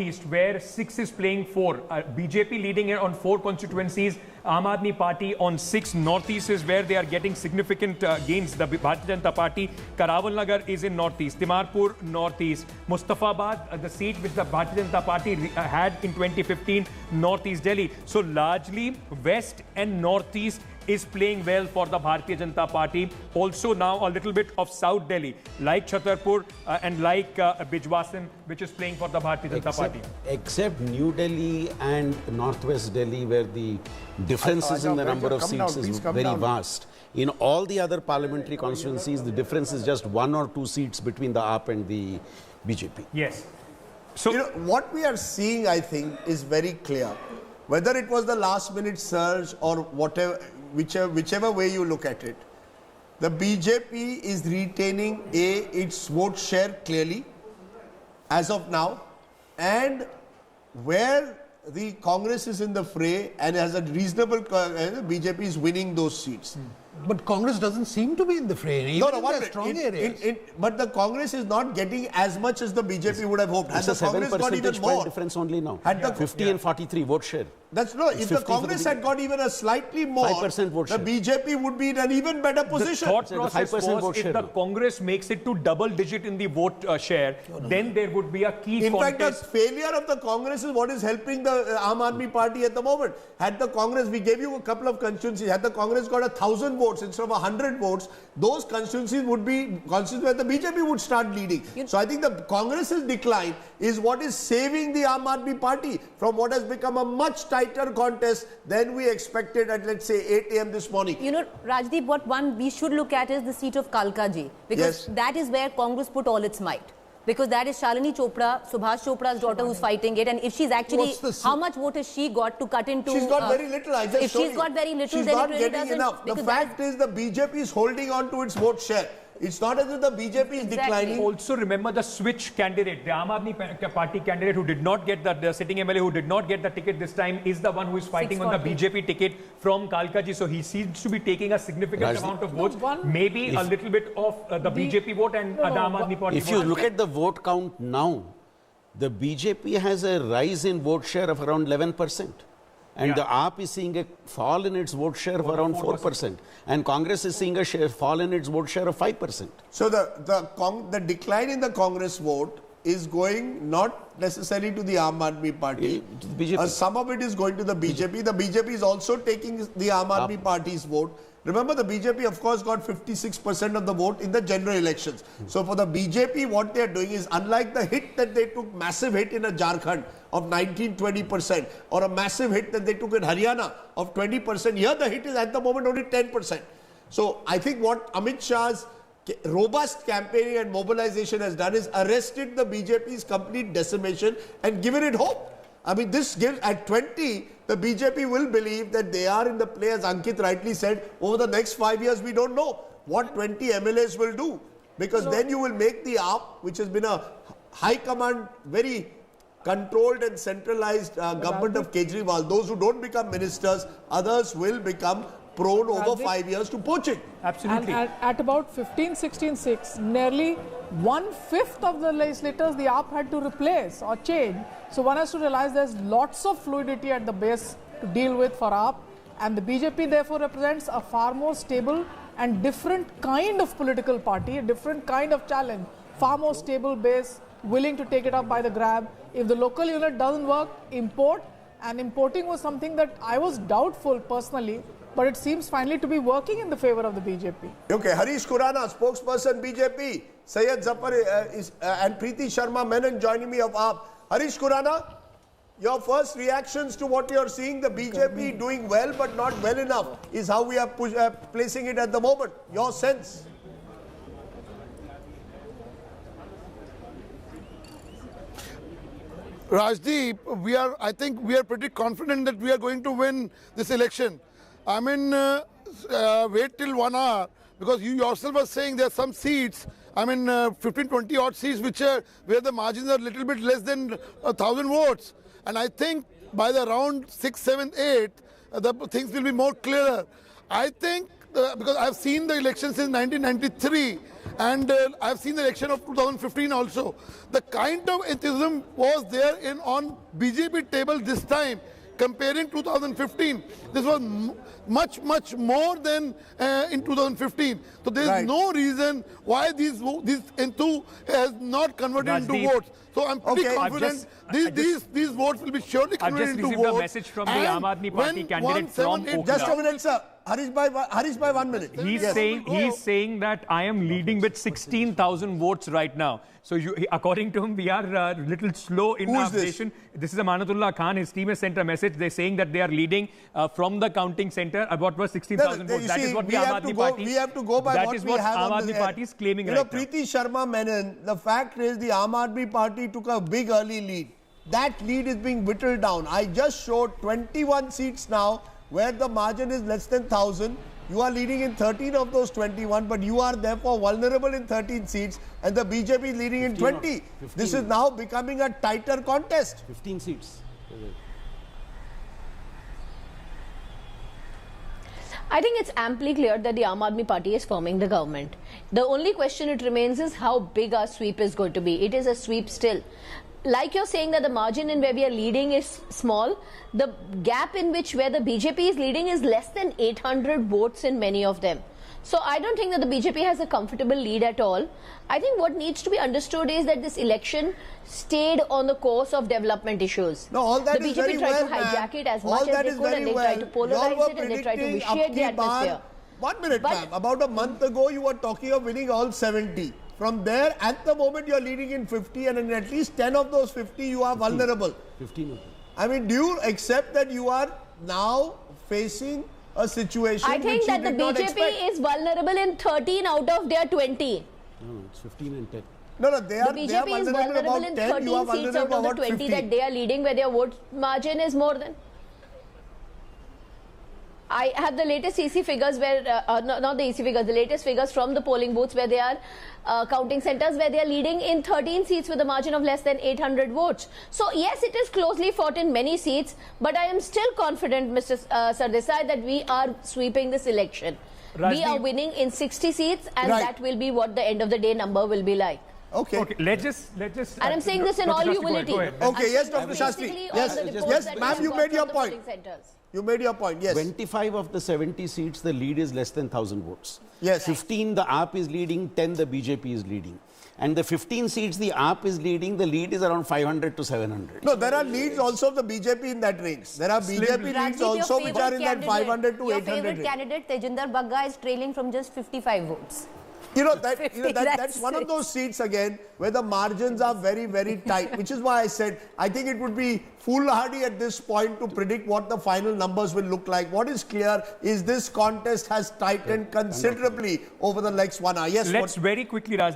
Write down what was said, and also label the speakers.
Speaker 1: East, where 6 is playing 4. BJP leading it on 4 constituencies. Aam Aadmi Party on 6. Northeast is where they are getting significant gains. The Bharatiya Janata Party. Karawal Nagar is in Northeast. Timarpur, Northeast. Mustafabad, the seat which the Bharatiya Janata Party had in 2015, Northeast Delhi. So largely West and Northeast is playing well for the Bharatiya Janata Party. Also now a little bit of South Delhi, like Chhatarpur and like Bijwasan, which is playing for the Bharatiya Janata Party.
Speaker 2: Except New Delhi and Northwest Delhi, where the differences in the number of seats is very vast. In all the other parliamentary constituencies, the difference is just 1 or 2 seats between the AAP and the BJP.
Speaker 1: Yes. So,
Speaker 3: what we are seeing, I think, is very clear. Whether it was the last minute surge or whatever, whichever way you look at it, the BJP is retaining its vote share clearly as of now, and where the Congress is in the fray and has a reasonable, BJP is winning those seats.
Speaker 4: But Congress doesn't seem to be in the fray. Even in the strong areas.
Speaker 3: But the Congress is not getting as much as the BJP would have hoped.
Speaker 2: It's a 7 percentage point difference only now. 50 and 43 vote share.
Speaker 3: That's no. If the Congress had got even a slightly more,
Speaker 2: 5% vote share,
Speaker 3: the BJP would be in an even better position.
Speaker 1: The thought process was if the Congress makes it to double digit in the vote share, then there would be a key contest.
Speaker 3: In fact, the failure of the Congress is what is helping the Aam Aadmi Party at the moment. Had the Congress, we gave you a couple of constituencies, had the Congress got 1,000 votes instead of 100 votes, those constituencies would be constituencies where the BJP would start leading. So I think the Congress's decline is what is saving the Aam Aadmi Party from what has become a much tighter contest than we expected at, let's say, 8 a.m. this morning.
Speaker 5: You know, Rajdeep, what one we should look at is the seat of Kalkaji, because that is where Congress put all its might. Because that is Shalini Chopra, Subhash Chopra's daughter, who's fighting it. And if she's actually, how much vote has she got to cut into?
Speaker 3: She's got very little.
Speaker 5: If she's got very little,
Speaker 3: she's
Speaker 5: then
Speaker 3: not
Speaker 5: it really
Speaker 3: getting
Speaker 5: doesn't.
Speaker 3: Enough. The fact is the BJP is holding on to its vote share. It's not as if the BJP is declining.
Speaker 1: Also remember the switch candidate, the Aam Aadmi Party candidate who did not get the sitting MLA who did not get the ticket this time is the one who is fighting on the BJP ticket from Kalkaji. So he seems to be taking a significant amount of votes, maybe a little bit of the BJP vote and the Aam Aadmi Party vote.
Speaker 2: If you look at the vote count now, the BJP has a rise in vote share of around 11%. And the AAP is seeing a fall in its vote share of around 4%. And Congress is seeing a fall in its vote share of 5%.
Speaker 3: So the decline in the Congress vote is going not necessarily to the Aam Aadmi Party. Some of it is going to the BJP. The BJP is also taking the Aam Aadmi Party's vote. Remember, the BJP, of course, got 56% of the vote in the general elections. So for the BJP, what they are doing is, unlike the hit that they took, massive hit in a Jharkhand of 19-20%, or a massive hit that they took in Haryana of 20%, here the hit is at the moment only 10%. So I think what Amit Shah's robust campaigning and mobilization has done is arrested the BJP's complete decimation and given it hope. I mean, this gives, at 20, the BJP will believe that they are in the play, as Ankit rightly said, over the next 5 years. We don't know what 20 MLAs will do, because then you will make the AAP, which has been a high command, very controlled and centralized government of Kejriwal. Those who don't become ministers, others will become prone over 5 years to poaching.
Speaker 1: Absolutely.
Speaker 6: And at about 15-16-6, nearly 1/5 of the legislators the AAP had to replace or change. So one has to realize there's lots of fluidity at the base to deal with for AAP, and the BJP therefore represents a far more stable and different kind of political party, a different kind of challenge, far more stable base, willing to take it up by the grab. If the local unit doesn't work, import, and importing was something that I was doubtful personally, but it seems finally to be working in the favor of the BJP.
Speaker 3: Okay, Harish Khurana, spokesperson BJP, Syed Zafar and Preeti Sharma Menon joining me of AAP. Harish Khurana, your first reactions to what you're seeing, the BJP doing well but not well enough, is how we are placing it at the moment. Your sense?
Speaker 7: Rajdeep, I think we are pretty confident that we are going to win this election. I mean, wait till 1 hour, because you yourself were saying there are some seats, 15-20 odd seats where the margins are a little bit less than 1,000 votes. And I think by the round 6, 7, 8, the things will be more clearer. I think because I've seen the election since 1993 and I've seen the election of 2015 also. The kind of enthusiasm was there on BJP table this time. Comparing 2015, this was much more than in 2015. So there is no reason why this enthu has not converted into votes. So I'm pretty confident these votes will be surely converted into votes.
Speaker 1: I've just received a message from the Aam Aadmi Party candidate from Pokhara.
Speaker 3: Just a minute, sir. Harish bhai, 1 minute.
Speaker 1: He's saying that I am leading with 16,000 votes right now. So according to him, we are a little slow in our nation. This is Amanatullah Khan. His team has sent a message. They're saying that they are leading from the counting center about 16,000 votes. That is what the Aam Aadmi Party.
Speaker 3: We have to go by what we have
Speaker 1: Aam
Speaker 3: on
Speaker 1: Aadmi
Speaker 3: the
Speaker 1: Party is claiming
Speaker 3: right now.
Speaker 1: Preeti
Speaker 3: Sharma Menon, the fact is the Aam Aadmi Party took a big early lead. That lead is being whittled down. I just showed 21 seats now where the margin is less than 1,000. You are leading in 13 of those 21, but you are therefore vulnerable in 13 seats, and the BJP is leading in 20. This is now becoming a tighter contest.
Speaker 2: 15 seats.
Speaker 8: I think it's amply clear that the Aam Aadmi Party is forming the government. The only question it remains is how big our sweep is going to be. It is a sweep still. Like you're saying that the margin in where we are leading is small, the gap in where the BJP is leading is less than 800 votes in many of them. So I don't think that the BJP has a comfortable lead at all. I think what needs to be understood is that this election stayed on the course of development issues.
Speaker 3: No, all that
Speaker 8: the
Speaker 3: is
Speaker 8: BJP
Speaker 3: very
Speaker 8: tried
Speaker 3: well,
Speaker 8: to hijack it as
Speaker 3: all
Speaker 8: much as
Speaker 3: that
Speaker 8: they
Speaker 3: is
Speaker 8: could, and they tried to polarize it and they tried to vitiate the atmosphere.
Speaker 3: 1 minute, ma'am. About a month ago, you were talking of winning all 70. From there, at the moment, you are leading in 50, and in at least 10 of those 50, you are vulnerable.
Speaker 2: 15 of them.
Speaker 3: I mean, do you accept that you are now facing a situation
Speaker 8: I think that the BJP is vulnerable in 13 out of their 20.
Speaker 2: No, it's 15 and 10.
Speaker 3: No,
Speaker 8: the BJP is vulnerable in 13 seats out of the 20
Speaker 3: 50.
Speaker 8: that they are leading, where their vote margin is more than. I have the latest EC figures where, not the EC figures, the latest figures from the polling booths where they are counting centers where they are leading in 13 seats with a margin of less than 800 votes. So yes, it is closely fought in many seats, but I am still confident, Mr. Sardesai, that we are sweeping this election. We are winning in 60 seats, and that will be what the end of the day number will be like.
Speaker 3: Okay.
Speaker 1: Let's just.
Speaker 8: And I'm saying this in all humility.
Speaker 3: Okay, yes, Dr. Shastri. Yes, ma'am, you made your point. You made your point, yes.
Speaker 2: 25 of the 70 seats, the lead is less than 1,000 votes.
Speaker 3: Yes.
Speaker 2: 15, the AAP is leading, 10, the BJP is leading. And the 15 seats, the AAP is leading, the lead is around 500 to 700.
Speaker 3: No, there are leads also of the BJP in that range. There are BJP leads also which are in that 500 to 800
Speaker 5: Your favorite candidate, Tejinder Bagga, is trailing from just 55 votes.
Speaker 3: That's one of those seats again where the margins are very, very tight, which is why I said I think it would be foolhardy at this point to predict what the final numbers will look like. What is clear is this contest has tightened considerably over the next 1 hour. Yes.
Speaker 1: Let's very quickly, Raj.